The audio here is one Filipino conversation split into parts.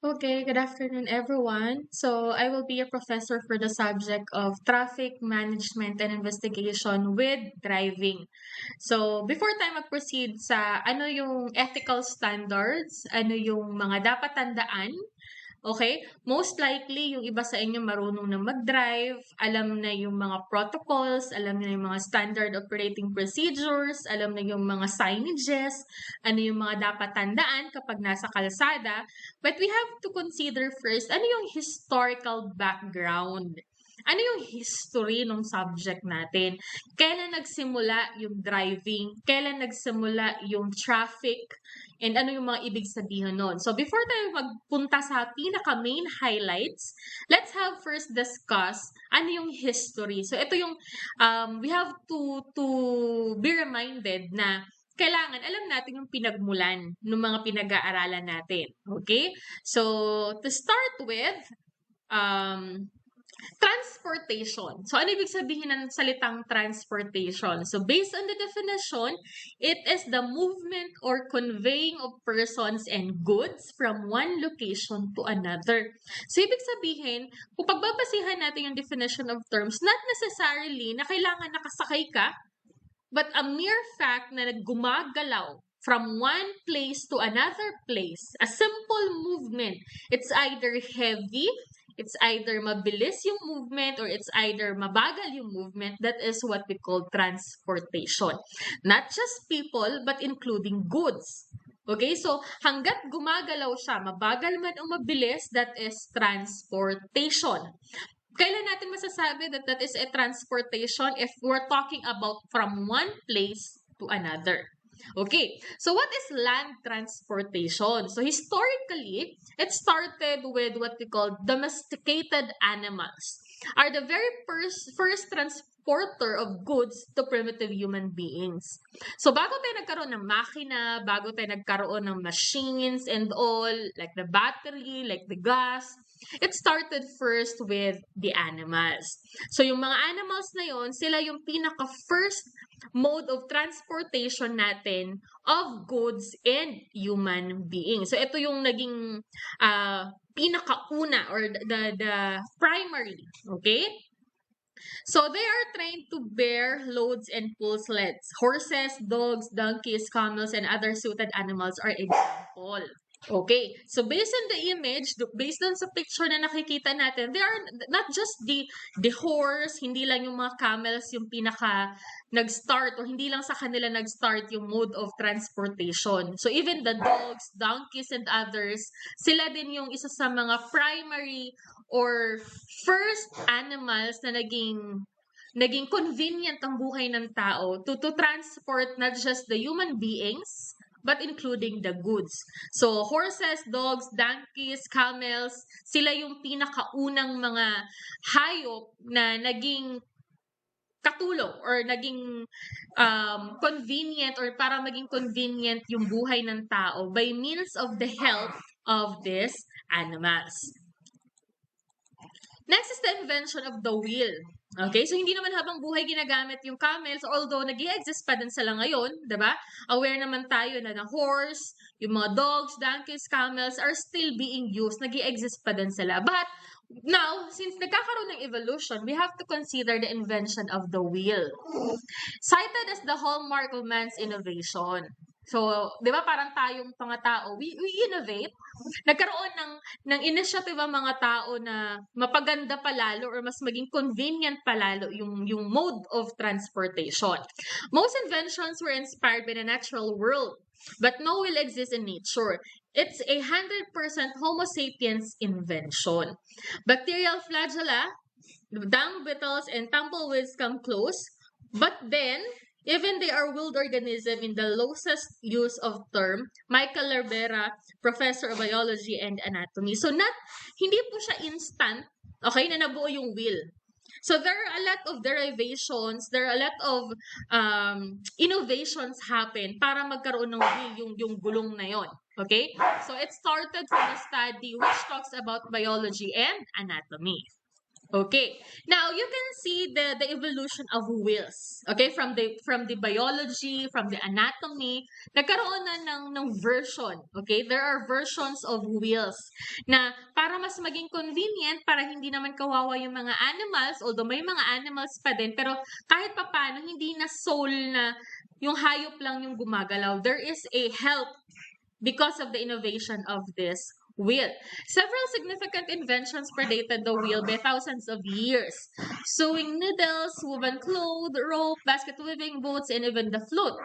Okay, good afternoon, everyone. So, I will be a professor for the subject of traffic management and investigation with driving. So, before tayo mag-proceed sa ano yung ethical standards, ano yung mga dapat tandaan. Okay? Most likely, yung iba sa inyo marunong na mag-drive, alam na yung mga protocols, alam na yung mga standard operating procedures, alam na yung mga signages, ano yung mga dapat tandaan kapag nasa kalsada. But we have to consider first, ano yung historical background? Ano yung history ng subject natin? Kailan nagsimula yung driving? Kailan nagsimula yung traffic? And ano yung mga ibig sabihin nun. So before tayo magpunta sa pinaka-main highlights, let's have first discuss ano yung history. So ito yung we have to be reminded na kailangan alam natin yung pinagmulan ng mga pinag-aaralan natin. Okay? So to start with, transportation. So, ano ibig sabihin ng salitang transportation? So, based on the definition, it is the movement or conveying of persons and goods from one location to another. So, ibig sabihin, kung pagbabasihan natin yung definition of terms, not necessarily na kailangan nakasakay ka, but a mere fact na gumagalaw from one place to another place, a simple movement. It's either heavy, it's either mabilis yung movement, or it's either mabagal yung movement. That is what we call transportation. Not just people, but including goods. Okay, so hanggat gumagalaw siya, mabagal man o mabilis, that is transportation. Kailan natin masasabi that that is a transportation if we're talking about from one place to another? Okay, so what is land transportation? So historically, it started with what we call domesticated animals are the very first transporter of goods to primitive human beings. So bago tayo nagkaroon ng makina, bago tayo nagkaroon ng machines and all, like the battery, like the gas, it started first with the animals. So yung mga animals na yon, sila yung pinaka-first mode of transportation natin of goods and human beings. So ito yung naging pinakauna or the primary, okay? So they are trained to bear loads and pull sleds. Horses, dogs, donkeys, camels, and other suited animals are example. Okay, so based on the image, based on sa picture na nakikita natin, they are not just the horse, hindi lang yung mga camels yung pinaka nag-start or hindi lang sa kanila nag-start yung mode of transportation. So even the dogs, donkeys, and others, sila din yung isa sa mga primary or first animals na naging convenient ang buhay ng tao to transport not just the human beings, but including the goods. So, horses, dogs, donkeys, camels, sila yung pinakaunang mga hayop na naging katulong or naging convenient or para maging convenient yung buhay ng tao by means of the help of these animals. Next is the invention of the wheel. Okay, so hindi naman habang buhay ginagamit yung camels, although nag-i-exist pa din sila ngayon, diba? Aware naman tayo na the horse, yung mga dogs, donkeys, camels are still being used, nag-i-exist pa din sila. But now, since nagkakaroon ng evolution, we have to consider the invention of the wheel. Cited as the hallmark of man's innovation. So, di ba parang tayong mga tao, we innovate. Nagkaroon ng initiative ang mga tao na mapaganda palalo or mas maging convenient palalo yung mode of transportation. Most inventions were inspired by the natural world, but no will exist in nature. It's 100% Homo sapiens invention. Bacterial flagella, dung beetles, and tumbleweeds come close, but then even they are wild organism in the loosest use of term, Michael Rivera, professor of biology and anatomy. So hindi po siya instant, okay, na nabuo yung wheel. So there are a lot of derivations, there are a lot of innovations happen para magkaroon ng wheel yung gulong na yon. Okay? So it started from a study which talks about biology and anatomy. Okay. Now you can see the evolution of wheels. Okay, from the biology, from the anatomy, nagkaroon na ng version. Okay? There are versions of wheels na para mas maging convenient, para hindi naman kawawa yung mga animals, although may mga animals pa din, pero kahit papaano hindi na soul na yung hayop lang yung gumagalaw. There is a help because of the innovation of this wheel. Several significant inventions predated the wheel by thousands of years. Sewing needles, woven cloth, rope, basket weaving, boats, and even the flute.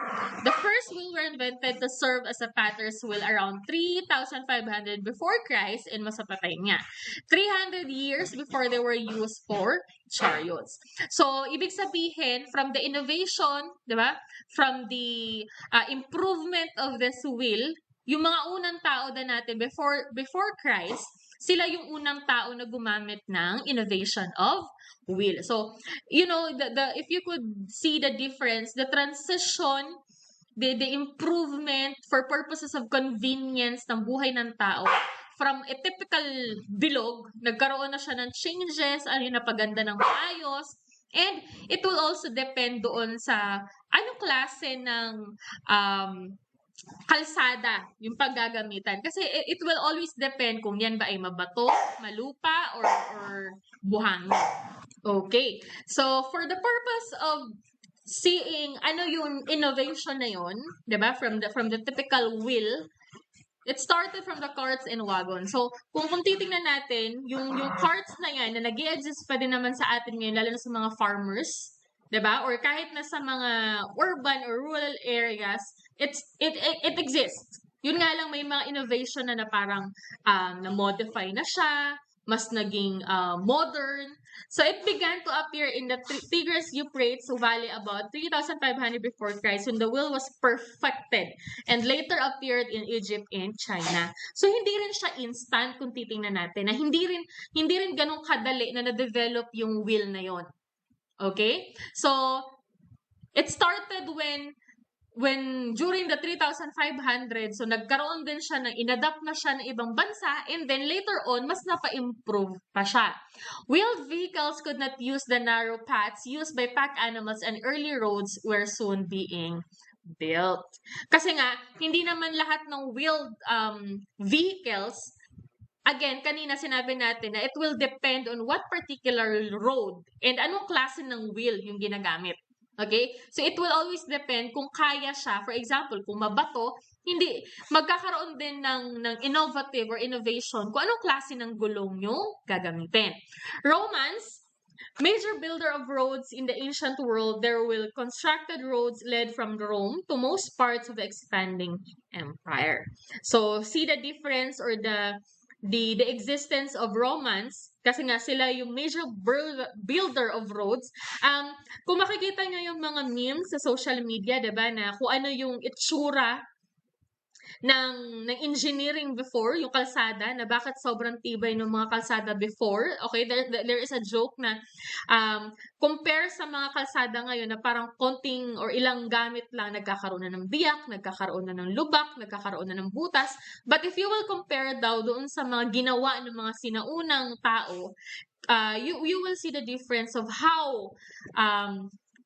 The first wheel were invented to serve as a potter's wheel around 3,500 before Christ in Mesopotamia. 300 years before they were used for chariots. So, ibig sabihin, from the innovation, di ba? From the improvement of this wheel, yung mga unang tao na natin before Christ, sila yung unang tao na gumamit ng innovation of wheel. So, the if you could see the difference, the transition, the improvement for purposes of convenience ng buhay ng tao, from a typical bilog, nagkaroon na siya ng changes, napaganda ng maayos, and it will also depend doon sa anong klase ng kalsada yung paggagamitan. Kasi it will always depend kung yan ba ay mabato, malupa, or buhangin. Okay. So, for the purpose of seeing ano yung innovation na yun, diba? From the typical wheel, it started from the carts and wagons. So, kung titingnan natin, yung carts na yan, na nag-i-exist pa din naman sa atin ngayon, lalo na sa mga farmers, diba? Or kahit na sa mga urban or rural areas, it exists. Yun nga lang, may mga innovation na parang na-modify na siya, mas naging modern. So it began to appear in the Tigris Euphrates Valley about 3,500 before Christ when the wheel was perfected and later appeared in Egypt and China. So hindi rin siya instant kung titingnan natin, na hindi rin ganun kadali na na-develop yung wheel na yon. Okay? So it started when during the 3,500, so nagkaroon din siya ng inadapt na siya ng ibang bansa, and then later on, mas napa-improve pa siya. Wheeled vehicles could not use the narrow paths used by pack animals, and early roads were soon being built. Kasi nga, hindi naman lahat ng wheeled vehicles, again, kanina sinabi natin na it will depend on what particular road and anong klase ng wheel yung ginagamit. Okay? So, it will always depend kung kaya siya. For example, kung mabato, hindi, magkakaroon din ng innovative or innovation kung anong klase ng gulong yung gagamitin. Romans, major builder of roads in the ancient world, there will constructed roads led from Rome to most parts of the expanding empire. So, see the difference or the existence of Romans, kasi nga sila yung major builder of roads. Kung makikita nyo yung mga memes sa social media, diba, na kung ano yung itsura ng engineering before, yung kalsada, na bakit sobrang tibay ng mga kalsada before. Okay, there is a joke na compare sa mga kalsada ngayon na parang konting or ilang gamit lang, nagkakaroon na ng biyak, nagkakaroon na ng lubak, nagkakaroon na ng butas. But if you will compare daw doon sa mga ginawa ng mga sinaunang tao, you will see the difference of how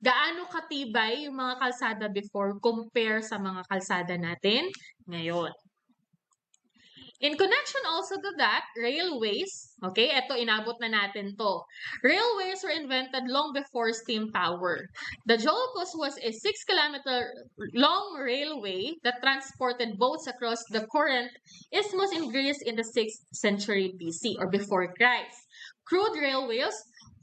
gaano katibay yung mga kalsada before compare sa mga kalsada natin ngayon. In connection also to that, railways, okay, eto inabot na natin to. Railways were invented long before steam power. The Jolcos was a 6-kilometer long railway that transported boats across the Corinth Isthmus in Greece in the 6th century BC or before Christ. Crude railways,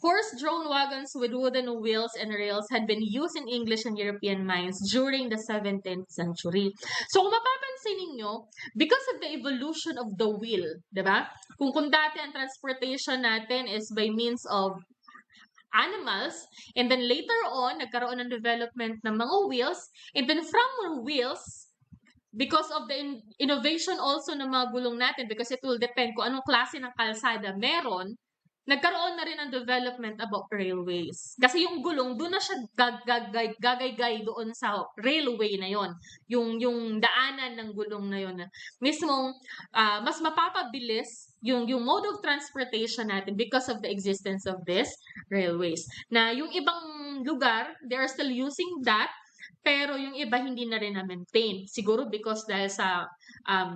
horse-drawn wagons with wooden wheels and rails had been used in English and European mines during the 17th century. So, kung mapapansin ninyo, because of the evolution of the wheel, diba? Kung dati ang transportation natin is by means of animals, and then later on, nagkaroon ng development ng mga wheels, and then from wheels, because of the innovation also ng mga gulong natin, because it will depend kung anong klase ng kalsada meron, nagkaroon na rin ng development about railways. Kasi yung gulong, doon na siya gagaygay doon sa railway na yon, yung daanan ng gulong na yon. Mismong, mas mapapabilis yung mode of transportation natin because of the existence of this railways. Na yung ibang lugar, they are still using that, pero yung iba hindi na rin na-maintain. Siguro because dahil sa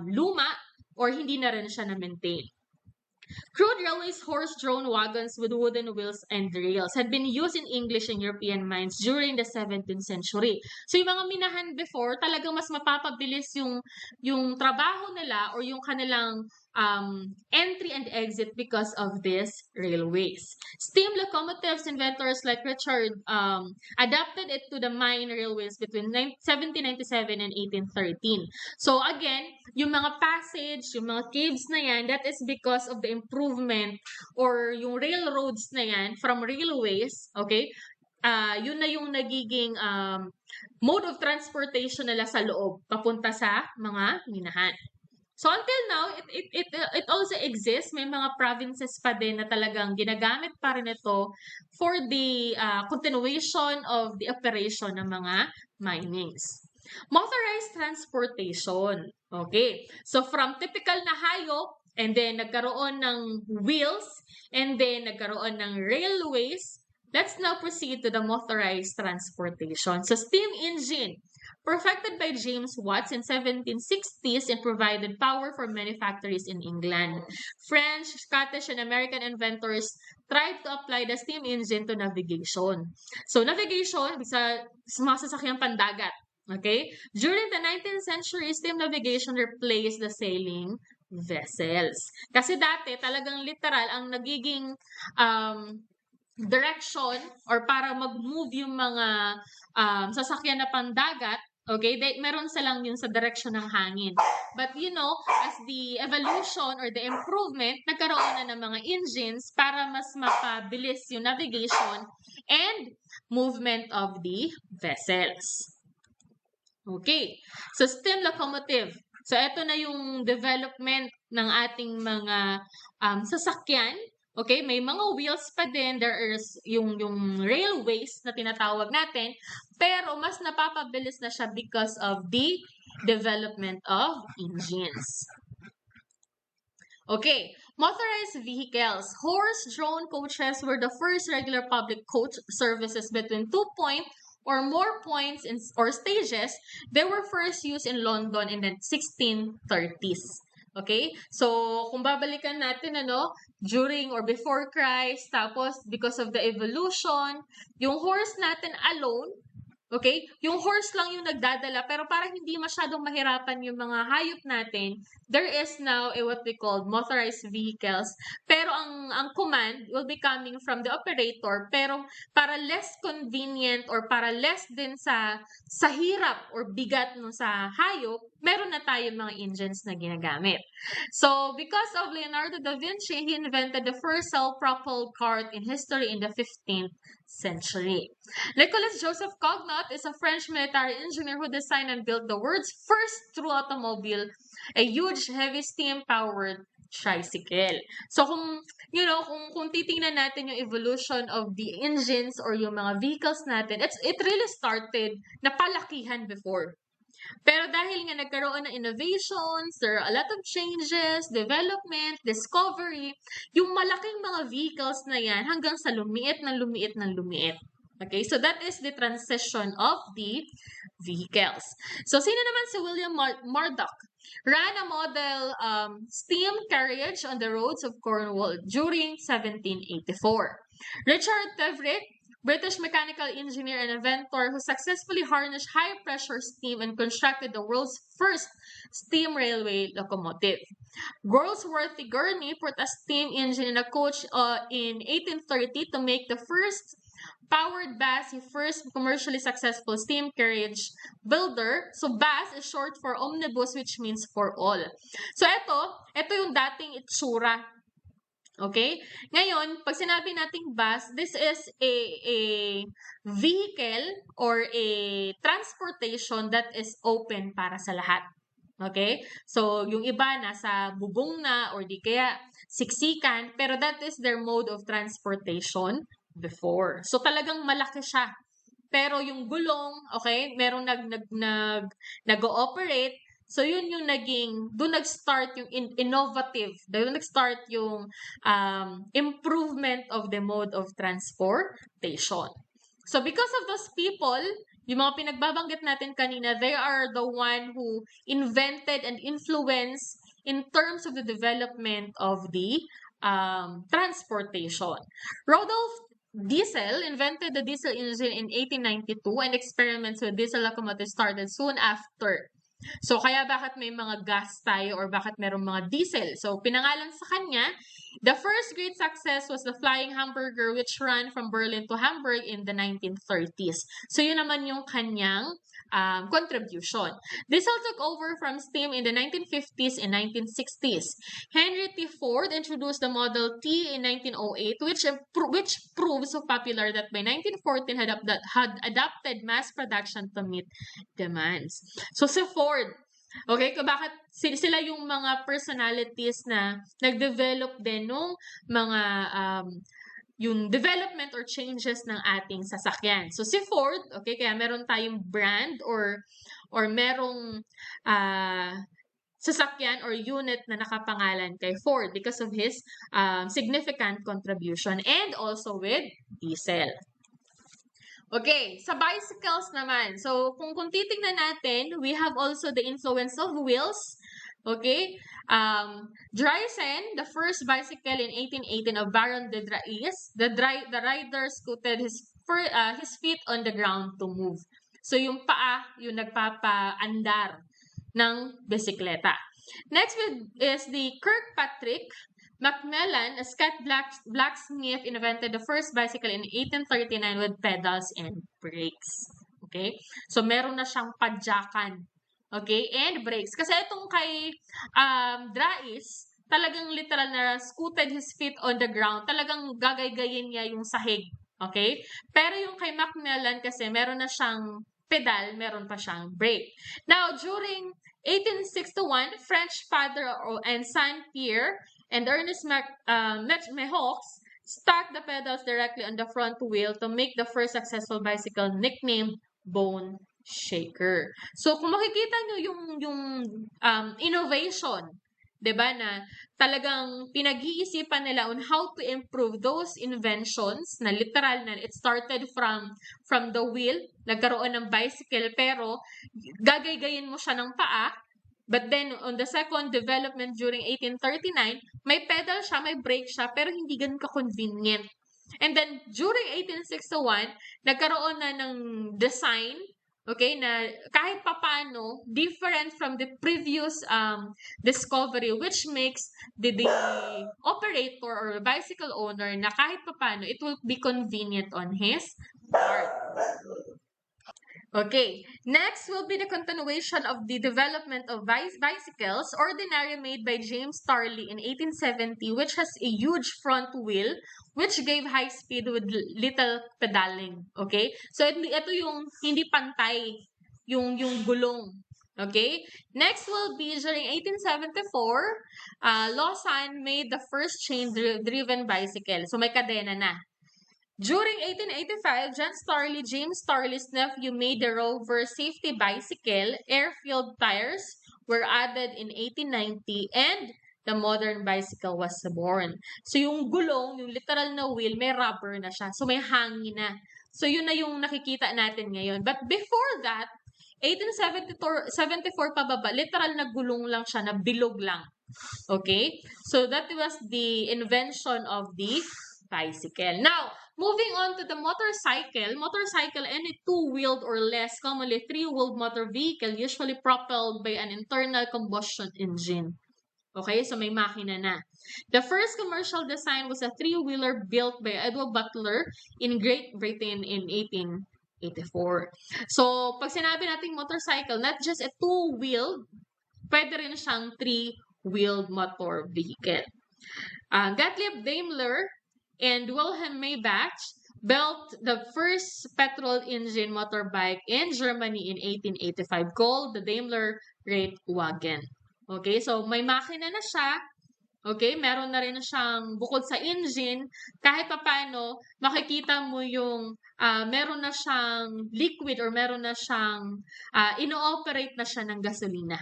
luma or hindi na rin siya na-maintain. Crude railways, horse-drawn wagons with wooden wheels and rails had been used in English and European mines during the 17th century. So yung mga minahan before, talagang mas mapapabilis yung trabaho nila or yung kanilang entry and exit because of these railways. Steam locomotives inventors like Richard adapted it to the mine railways between 1797 and 1813. So again, yung mga passage, yung mga caves na yan, that is because of the improvement or yung railroads na yan from railways, okay? Yun na yung nagiging mode of transportation nila sa loob, papunta sa mga minahan. So until now, it also exists. May mga provinces pa din na talagang ginagamit pa rin ito for the continuation of the operation ng mga minings. Motorized transportation. Okay. So from typical na hayop, and then nagkaroon ng wheels, and then nagkaroon ng railways, let's now proceed to the motorized transportation. So steam engine. Perfected by James Watt in 1760s and provided power for many factories in England. French, Scottish, and American inventors tried to apply the steam engine to navigation. So navigation, sa mga sasakyang pandagat. Okay? During the 19th century, steam navigation replaced the sailing vessels. Kasi dati, talagang literal, ang nagiging direction or para mag-move yung mga sasakyan na pandagat, okay, meron silang yun sa direction ng hangin. But you know, as the evolution or the improvement, nagkaroon na ng mga engines para mas mapabilis yung navigation and movement of the vessels. Okay, so steam locomotive. So ito na yung development ng ating mga sasakyan. Okay, may mga wheels pa din, there is yung railways na tinatawag natin, pero mas napapabilis na siya because of the development of engines. Okay, motorized vehicles. Horse-drawn coaches were the first regular public coach services between 2 or more points or stages. They were first used in London in the 1630s. Okay? So, kung babalikan natin, during or before Christ, tapos because of the evolution, yung horse natin alone, okay? Yung horse lang yung nagdadala, pero para hindi masyadong mahirapan yung mga hayop natin, there is now what we call motorized vehicles. Pero ang command will be coming from the operator, pero para less convenient or para less din sa hirap or bigat no sa hayop, meron na tayo mga engines na ginagamit. So, because of Leonardo da Vinci, he invented the first self-propelled cart in history in the 15th century. Nicolas Joseph Cognot is a French military engineer who designed and built the world's first true automobile, a huge heavy steam-powered tricycle. So kung titingnan natin yung evolution of the engines or yung mga vehicles natin, it really started na palakihan before. Pero dahil nga nagkaroon ng innovations, there are a lot of changes, development, discovery, yung malaking mga vehicles na yan hanggang sa lumiit ng lumiit ng lumiit. Okay, so that is the transition of the vehicles. So sino naman si William Murdoch? Ran a model steam carriage on the roads of Cornwall during 1784. Richard Trevithick, British mechanical engineer and inventor who successfully harnessed high-pressure steam and constructed the world's first steam railway locomotive. Goldsworthy Gurney put a steam engine in a coach in 1830 to make the first powered BAS, the first commercially successful steam carriage builder. So BAS is short for omnibus, which means for all. So ito yung dating itsura. Okay? Ngayon, pag sinabi nating bus, this is a vehicle or a transportation that is open para sa lahat. Okay? So, yung iba nasa bubong na or di kaya siksikan, pero that is their mode of transportation before. So, talagang malaki siya. Pero yung gulong, okay, merong nag-ooperate. So, yun yung doon nag-start yung innovative. Doon nag-start yung improvement of the mode of transportation. So, because of those people, yung mga pinagbabanggit natin kanina, they are the one who invented and influenced in terms of the development of the transportation. Rudolf Diesel invented the diesel engine in 1892 and experiments with diesel locomotives started soon after. So, kaya bakit may mga gas tayo or bakit merong mga diesel? So, pinangalan sa kanya, the first great success was the Flying Hamburger which ran from Berlin to Hamburg in the 1930s. So, yun naman yung kanyang contribution. Diesel took over from steam in the 1950s and 1960s. Henry T. Ford introduced the Model T in 1908, which proves so popular that by 1914 had adopted mass production to meet demands. So, si Ford, okay, bakit sila yung mga personalities na nag-develop din nung mga yung development or changes ng ating sasakyan. So, si Ford, okay, kaya meron tayong brand or merong sasakyan or unit na nakapangalan kay Ford because of his significant contribution and also with diesel. Okay, sa bicycles naman. So, kung titingnan natin, we have also the influence of wheels. Okay, Drysen, the first bicycle in 1818 of Baron de Drais, the rider scooted his feet on the ground to move. So, yung paa, yung nagpapaandar ng bisikleta. Next is the Kirkpatrick. Macmillan, a Scott blacksmith, invented the first bicycle in 1839 with pedals and brakes. Okay? So, meron na siyang padyakan. Okay? And brakes. Kasi itong kay Drais, talagang literal na scooted his feet on the ground. Talagang gagaygayin niya yung sahig. Okay? Pero yung kay Macmillan kasi meron na siyang pedal, meron pa siyang brake. Now, during 1861, French father and son Pierre and Ernest Mehaux stuck the pedals directly on the front wheel to make the first successful bicycle nicknamed Bone Shaker. So, kung makikita nyo yung innovation, 'di ba, na talagang pinag-iisipan nila on how to improve those inventions na literal na it started from the wheel, nagkaroon ng bicycle pero gagaygayin mo siya ng paa. But then, on the second development during 1839, may pedal siya, may brake siya, pero hindi ganun ka-convenient. And then, during 1861, nagkaroon na ng design, okay, na kahit papano, different from the previous discovery, which makes the operator or bicycle owner na kahit papano, it will be convenient on his part. Okay, next will be the continuation of the development of bicycles, ordinary made by James Starley in 1870, which has a huge front wheel, which gave high speed with little pedaling. Okay, so ito yung hindi pantay, yung gulong. Okay, next will be during 1874, Lawson made the first chain-driven bicycle. So may kadena na. During 1885, James Starley's nephew made the Rover safety bicycle. Air-filled tires were added in 1890 and the modern bicycle was born. So yung gulong, yung literal na wheel, may rubber na siya. So may hangin na. So yun na yung nakikita natin ngayon. But before that, 1874 pababa, literal na gulong lang siya, na bilog lang. Okay? So that was the invention of the bicycle. Now, moving on to the motorcycle. Motorcycle, any two-wheeled or less, commonly three-wheeled motor vehicle, usually propelled by an internal combustion engine. Okay, so may makina na. The first commercial design was a three-wheeler built by Edward Butler in Great Britain in 1884. So, pag sinabi nating motorcycle, not just a two-wheeled, pwede rin siyang three-wheeled motor vehicle. Gottlieb Daimler and Wilhelm Maybach built the first petrol engine motorbike in Germany in 1885 called the Daimler rate wagon. Okay, so may makina na siya. Okay, meron na rin siyang bukod sa engine, kahit papaano makikita mo yung meron na siyang liquid or meron na siyang ino-operate na siya ng gasolina.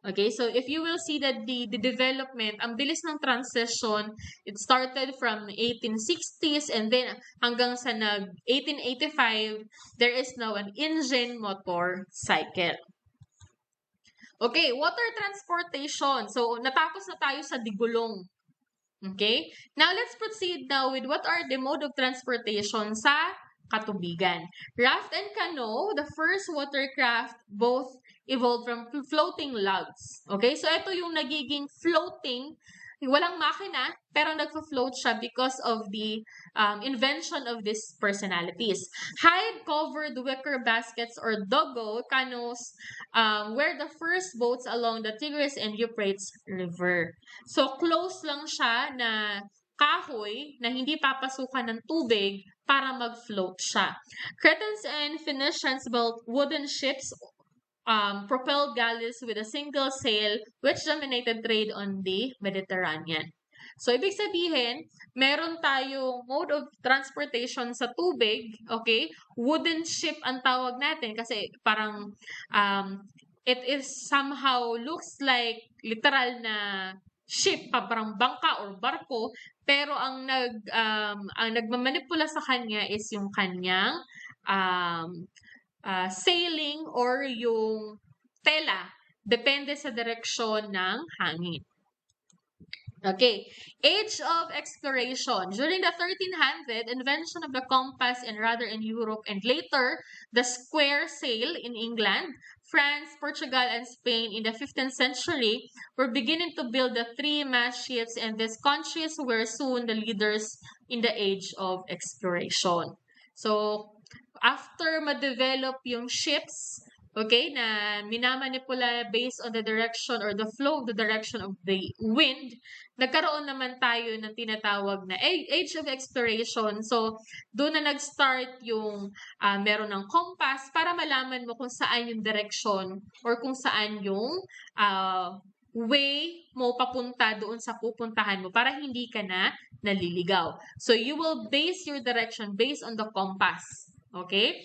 Okay, so if you will see that the development, ang bilis ng transition, it started from 1860s and then hanggang sa 1885, there is now an engine motor cycle. Okay, water transportation. So, natapos na tayo sa digulong. Okay? Now, let's proceed now with what are the mode of transportation sa katubigan. Raft and canoe, the first watercraft, both evolved from floating logs. Okay? So, ito yung nagiging floating. Walang makina, pero nagfo-float siya because of the invention of these personalities. Hide-covered wicker baskets or dogo canoes were the first boats along the Tigris and Euphrates River. So, close lang siya na kahoy na hindi papasukan ng tubig para mag-float siya. Cretans and Phoenicians built wooden ships, propelled galleys with a single sail which dominated trade on the Mediterranean. So, ibig sabihin, meron tayong mode of transportation sa tubig, okay? Wooden ship ang tawag natin kasi parang it is somehow looks like literal na ship, parang bangka or barko, pero ang nagmamanipula sa kanya is yung kanyang sailing or yung tela. Depende sa direksyon ng hangin. Okay. Age of exploration. During the 1300, invention of the compass and rudder in Europe and later the square sail in England, France, Portugal, and Spain in the 15th century were beginning to build the three-mast ships, and these countries were soon the leaders in the age of exploration. So, after ma-develop yung ships, okay, na minamanipula based on the direction or the flow of the direction of the wind, nagkaroon naman tayo ng tinatawag na age of exploration. So, doon na nag-start yung meron ng compass para malaman mo kung saan yung direction or kung saan yung way mo papunta doon sa pupuntahan mo para hindi ka na naliligaw. So, you will base your direction based on the compass. Okay?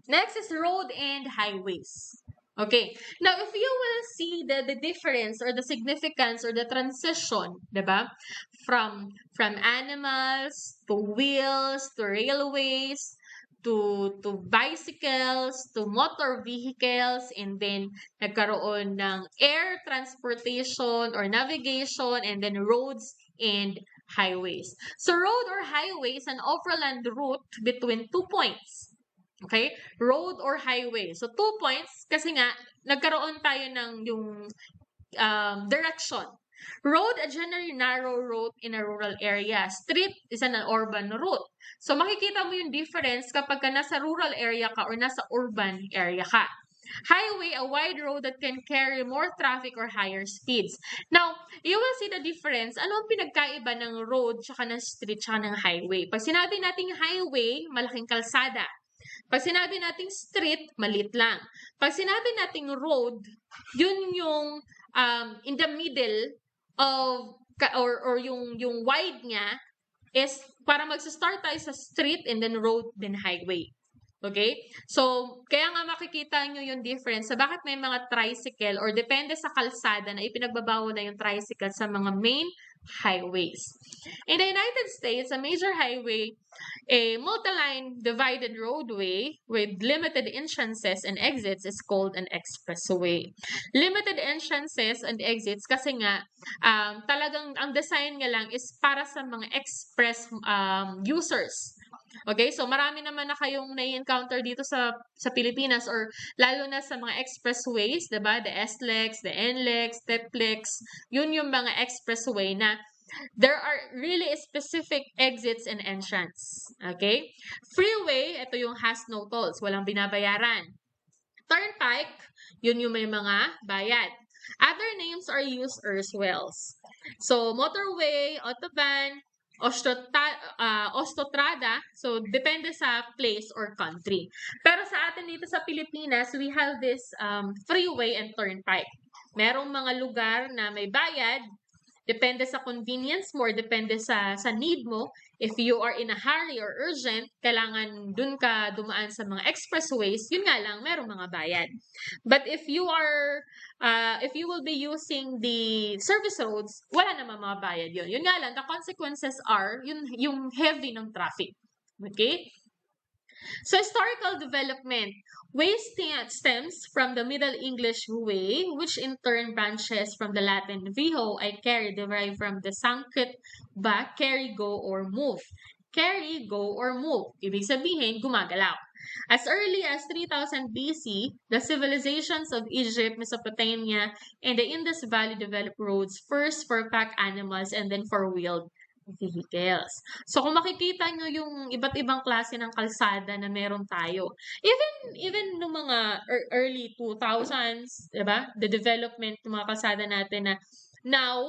Next is road and highways. Okay. Now, if you will see the difference or the significance or the transition, diba? From animals to wheels to railways to bicycles to motor vehicles, and then nagkaroon ng air transportation or navigation, and then roads and highways. So, road or highway is an overland route between 2 points. Okay? Road or highway. So, 2 points kasi nga, nagkaroon tayo ng yung direction. Road, a generally narrow route in a rural area. Street is an urban route. So, makikita mo yung difference kapag ka nasa rural area ka or nasa urban area ka. Highway, a wide road that can carry more traffic or higher speeds. Now, you will see the difference. Ano ang pinagkaiba ng road, tsaka ng street, tsaka ng highway? Pag sinabi nating highway, malaking kalsada. Pag sinabi nating street, maliit lang. Pag sinabi nating road, yun yung in the middle of or yung wide niya is para magsa-start tayo sa street and then road then highway. Okay? So, kaya nga makikita nyo yung difference sa bakit may mga tricycle or depende sa kalsada na ipinagbabawal na yung tricycle sa mga main highways. In the United States, a major highway, a multi-line divided roadway with limited entrances and exits is called an expressway. Limited entrances and exits kasi nga talagang ang design nga lang is para sa mga express users. Okay, so marami naman na kayong nai-encounter dito sa Pilipinas or lalo na sa mga expressways, 'di ba? The SLEX, the NLEX, TEPLEX, yun yung mga expressway na there are really specific exits and entrance. Okay? Freeway, ito yung has no tolls, walang binabayaran. Turnpike, yun yung may mga bayad. Other names are used as well. So, motorway, autobahn, Ostotrada. So, depende sa place or country. Pero sa atin dito sa Pilipinas, we have this freeway and turnpike. Merong mga lugar na may bayad, depende sa convenience mo or depende sa need mo. If you are in a hurry or urgent, kailangan dun ka dumaan sa mga expressways, yun nga lang, merong mga bayad. But if you will be using the service roads, wala naman mga bayad yun. Yun nga lang, the consequences are yung heavy ng traffic. Okay? So, historical development. Way stems from the Middle English way, which in turn branches from the Latin viho, I carry, derived from the Sanskrit ba, carry, go, or move. Carry, go, or move. Ibig sabihin, gumagalaw. As early as 3000 BC, the civilizations of Egypt, Mesopotamia, and the Indus Valley developed roads first for pack animals and then for wheeled vehicles. So, kung makikita nyo yung iba't ibang klase ng kalsada na meron tayo, even no mga early 2000s, diba? The development ng mga kalsada natin na now,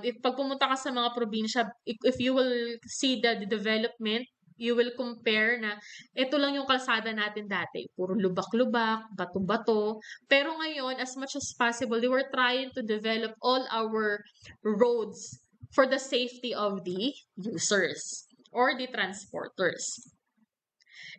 if pag pumunta ka sa mga probinsya, if you will see the development, you will compare na ito lang yung kalsada natin dati. Puro lubak-lubak, bato-bato. Pero ngayon, as much as possible, we were trying to develop all our roads for the safety of the users or the transporters.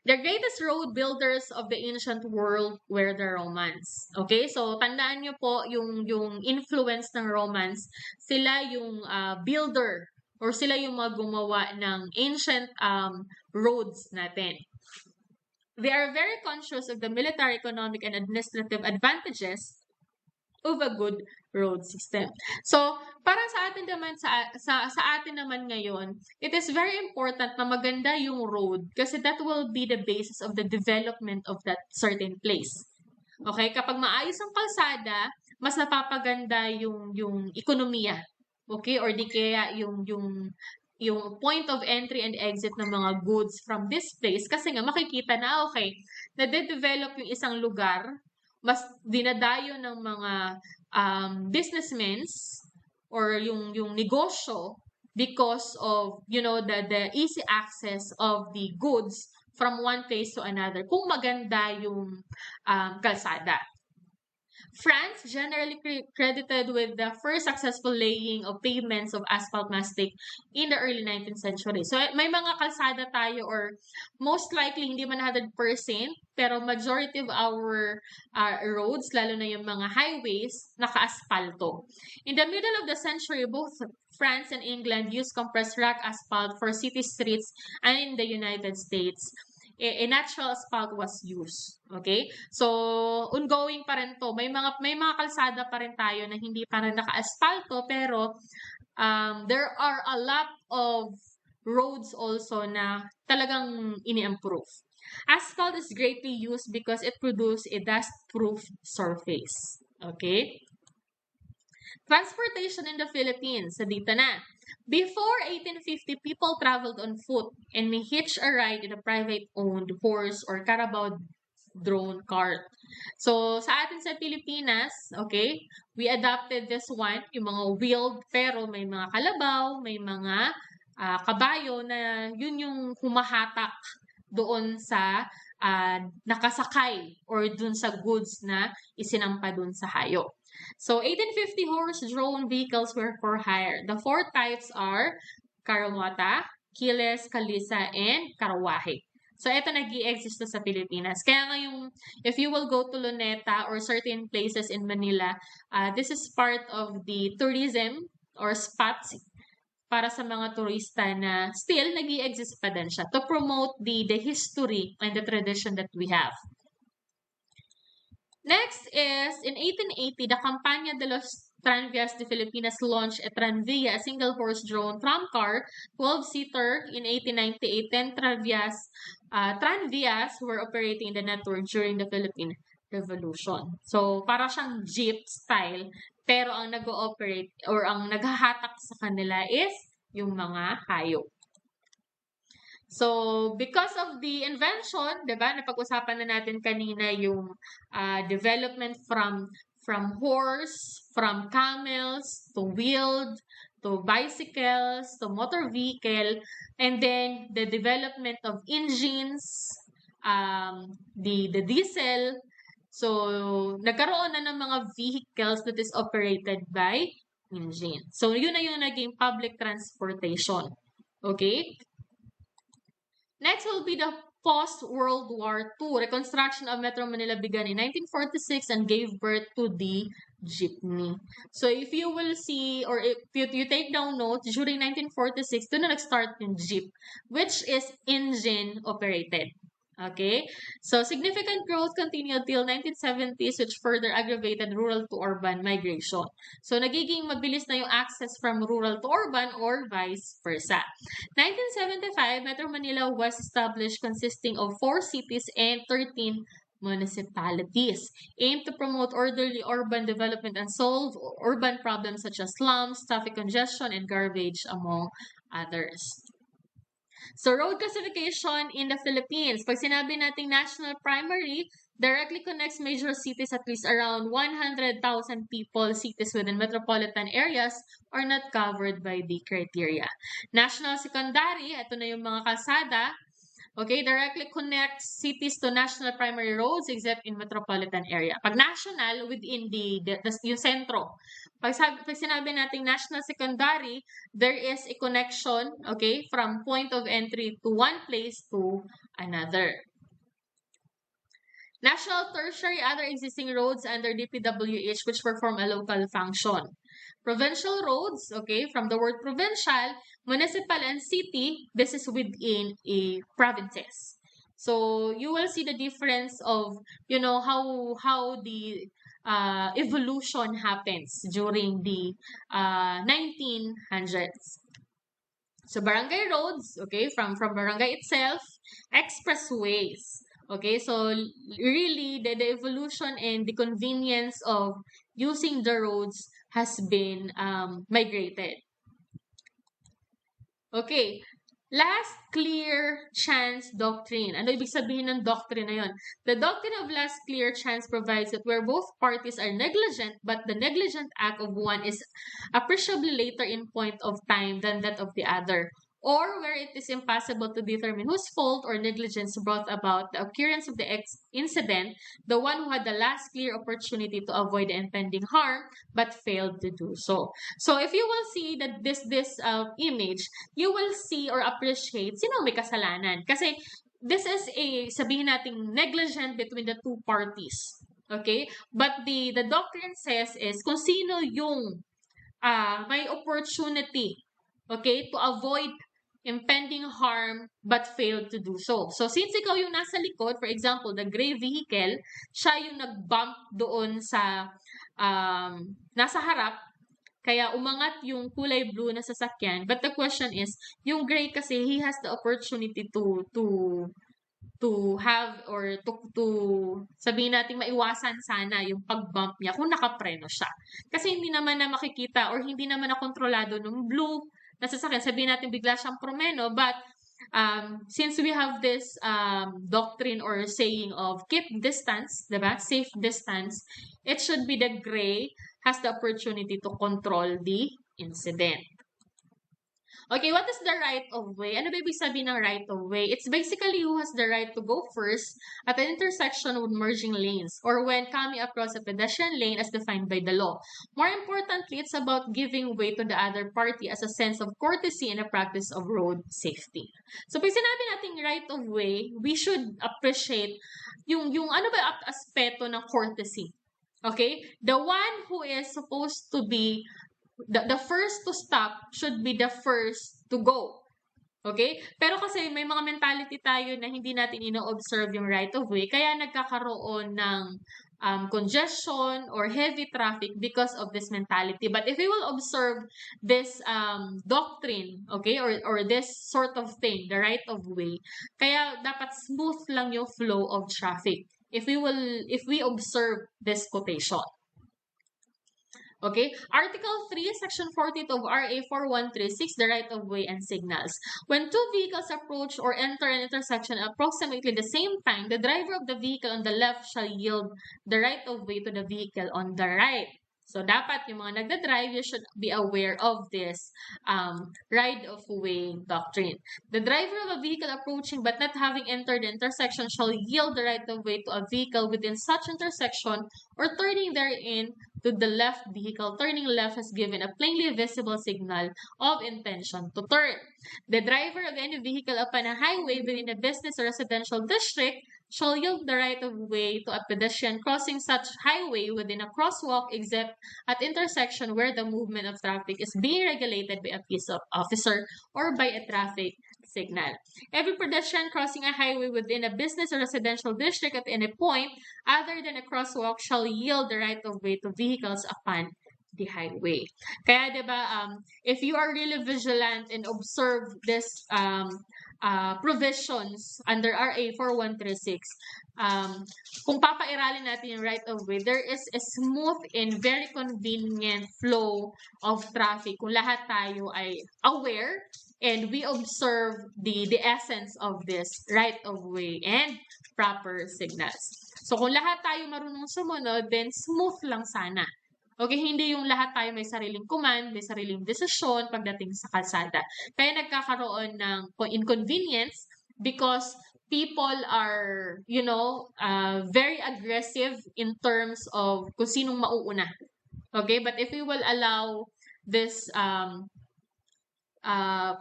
The greatest road builders of the ancient world were the Romans. Okay? So, tandaan nyo po yung influence ng Romans. Sila yung builder or sila yung mga gumawa ng ancient roads natin. They are very conscious of the military, economic, and administrative advantages of a good road system. So, para sa atin naman sa atin naman ngayon, it is very important na maganda yung road kasi that will be the basis of the development of that certain place. Okay? Kapag maayos ang kalsada, mas napapaganda yung ekonomiya. Okay? Or di kaya yung point of entry and exit ng mga goods from this place kasi nga makikita na okay, na-develop yung isang lugar, mas dinadayo ng mga businessmen or yung negosyo because of, the easy access of the goods from one place to another kung maganda yung kalsada. France, generally credited with the first successful laying of pavements of asphalt mastic in the early 19th century. So, may mga kalsada tayo or most likely, hindi man 100%, pero majority of our roads, lalo na yung mga highways, naka-aspalto. In the middle of the century, both France and England used compressed rock asphalt for city streets, and in the United States, a natural asphalt was used. Okay? So, ongoing pa rin to. May mga kalsada pa rin tayo na hindi pa rin naka-asphalto, pero there are a lot of roads also na talagang ini-improve. Asphalt is greatly used because it produces a dust-proof surface. Okay? Transportation in the Philippines. So, dito na. Before 1850, people traveled on foot and may hitch a ride in a private-owned horse or carabao drawn cart. So, sa atin sa Pilipinas, okay, we adopted this one, yung mga wheeled, pero may mga kalabaw, may mga kabayo na yun yung humahatak doon sa nakasakay or dun sa goods na isinampa dun sa hayop. So, 1850 horse-drawn vehicles were for hire. The four types are karamata, kiles, kalisa, and karawahe. So, ito nag-i-exist sa Pilipinas. Kaya nga if you will go to Luneta or certain places in Manila, this is part of the tourism or spots para sa mga turista na still nag-i-exist pa din siya to promote the history and the tradition that we have. Next is, in 1880, the Campaña de los Tranvías de Filipinas launched a tranvía, a single horse-drawn tramcar, 12-seater. In 1898, 10 tranvías were operating in the network during the Philippine Revolution. So, para siyang jeep style, pero ang nag-ooperate or ang naghahatak sa kanila is yung mga hayop. So, because of the invention, diba, napag-usapan na natin kanina yung development from horse, from camels, to wheeled, to bicycles, to motor vehicle, and then the development of engines, the diesel. So, nagkaroon na ng mga vehicles that is operated by engine. So, yun na yung naging public transportation. Okay? Next will be the post-World War II. Reconstruction of Metro Manila began in 1946 and gave birth to the jeepney. So, if you will see, or if you take down notes, during 1946, doon na nag-start yung jeep, which is engine-operated. Okay? So, significant growth continued till 1970s, which further aggravated rural to urban migration. So, nagiging mabilis na yung access from rural to urban or vice versa. 1975, Metro Manila was established consisting of 4 cities and 13 municipalities, aimed to promote orderly urban development and solve urban problems such as slums, traffic congestion, and garbage, among others. So, road classification in the Philippines. Pag sinabi nating national primary, directly connects major cities, at least around 100,000 people. Cities within metropolitan areas are not covered by the criteria. National secondary, ito na yung mga kalsada. Okay, directly connects cities to national primary roads except in metropolitan area. Pag national, within yung sentro. Pag sinabi nating national secondary, there is a connection, okay, from point of entry to one place to another. National tertiary, other existing roads under DPWH which perform a local function. Provincial roads, okay, from the word provincial, municipal and city, this is within a provinces. So you will see the difference of, you know, how the evolution happens during the 1900s. So barangay roads, okay, from barangay itself, expressways. Okay, so really the evolution and the convenience of using the roads has been migrated. Okay, last clear chance doctrine. Ano ibig sabihin ng doctrine na yun? The doctrine of last clear chance provides that where both parties are negligent, but the negligent act of one is appreciably later in point of time than that of the other, or where it is impossible to determine whose fault or negligence brought about the occurrence of the incident, the one who had the last clear opportunity to avoid the impending harm but failed to do so. So if you will see that this image, you will see or appreciate sino may kasalanan. Kasi this is a, sabihin nating, negligent between the two parties. Okay? But the doctrine says is kung sino yung may opportunity, okay, to avoid impending harm but failed to do so. So, since ikaw yung nasa likod, for example, the gray vehicle, siya yung nag-bump doon sa nasa harap, kaya umangat yung kulay blue na sasakyan. But the question is, yung gray kasi, he has the opportunity to have or to sabihin natin maiwasan sana yung pag-bump niya kung nakapreno siya. Kasi hindi naman na makikita or hindi naman na kontrolado ng blue na sasakyan. Sabihin natin bigla siyang promeno, but since we have this doctrine or saying of keep distance, diba? Safe distance, it should be the gray has the opportunity to control the incident. Okay, what is the right of way? Ano ba ibig sabihin ng right of way? It's basically who has the right to go first at an intersection with merging lanes or when coming across a pedestrian lane as defined by the law. More importantly, it's about giving way to the other party as a sense of courtesy and a practice of road safety. So, pag sinabi natin right of way, we should appreciate yung ano ba aspeto ng courtesy. Okay? The one who is supposed to be the first to stop should be the first to go. Okay? Pero kasi may mga mentality tayo na hindi natin ino-observe yung right of way, kaya nagkakaroon ng congestion or heavy traffic because of this mentality. But if we will observe this doctrine, okay, or this sort of thing, the right of way, kaya dapat smooth lang yung flow of traffic if we observe this quotation. Okay, Article 3, Section 42 of RA 4136, the right of way and signals. When two vehicles approach or enter an intersection at approximately the same time, the driver of the vehicle on the left shall yield the right of way to the vehicle on the right. So, dapat yung mga nagda-drive, you should be aware of this right-of-way doctrine. The driver of a vehicle approaching but not having entered the intersection shall yield the right-of-way to a vehicle within such intersection or turning therein to the left vehicle. Turning left has given a plainly visible signal of intention to turn. The driver of any vehicle upon a highway within a business or residential district shall yield the right of way to a pedestrian crossing such highway within a crosswalk except at intersection where the movement of traffic is being regulated by a peace officer or by a traffic signal. Every pedestrian crossing a highway within a business or residential district at any point other than a crosswalk shall yield the right of way to vehicles upon the highway. Kaya 'di ba if you are really vigilant and observe this provisions under RA 4136, kung papairalin natin yung right of way, there is a smooth and very convenient flow of traffic kung lahat tayo ay aware and we observe the essence of this right of way and proper signals. So kung lahat tayo marunong sumunod, then smooth lang sana. Okay, hindi yung lahat tayo may sariling command, may sariling desisyon pagdating sa kalsada. Kaya nagkakaroon ng inconvenience because people are, very aggressive in terms of kung sinong mauuna. Okay, but if we will allow this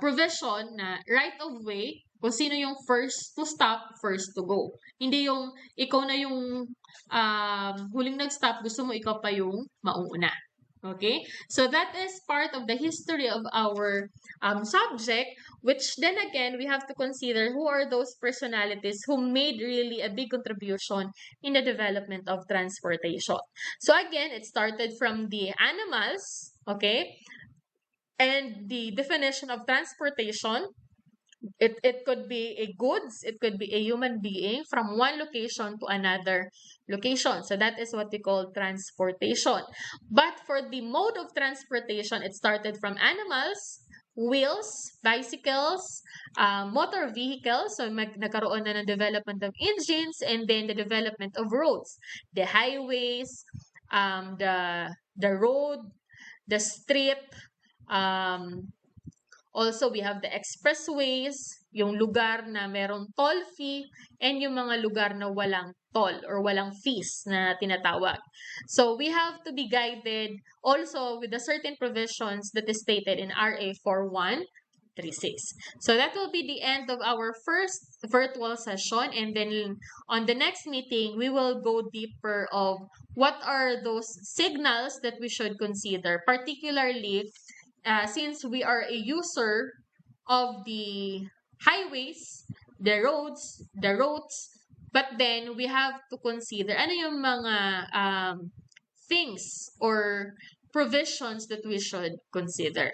provision na right of way, kung sino yung first to stop, first to go. Hindi yung ikaw na yung huling nag-stop, gusto mo ikaw pa yung mauuna. Okay? So that is part of the history of our subject, which then again, we have to consider who are those personalities who made really a big contribution in the development of transportation. So again, it started from the animals, okay? And the definition of transportation, it could be a goods, it could be a human being from one location to another location. So that is what we call transportation. But for the mode of transportation, it started from animals, wheels, bicycles, motor vehicles. So nagkaroon na ng development of engines and then the development of roads. The highways, the road, the street, also, we have the expressways, yung lugar na merong toll fee, and yung mga lugar na walang toll or walang fees na tinatawag. So, we have to be guided also with the certain provisions that is stated in RA 4136. So, that will be the end of our first virtual session. And then, on the next meeting, we will go deeper of what are those signals that we should consider, particularly since we are a user of the highways, the roads, but then we have to consider ano yung mga things or provisions that we should consider.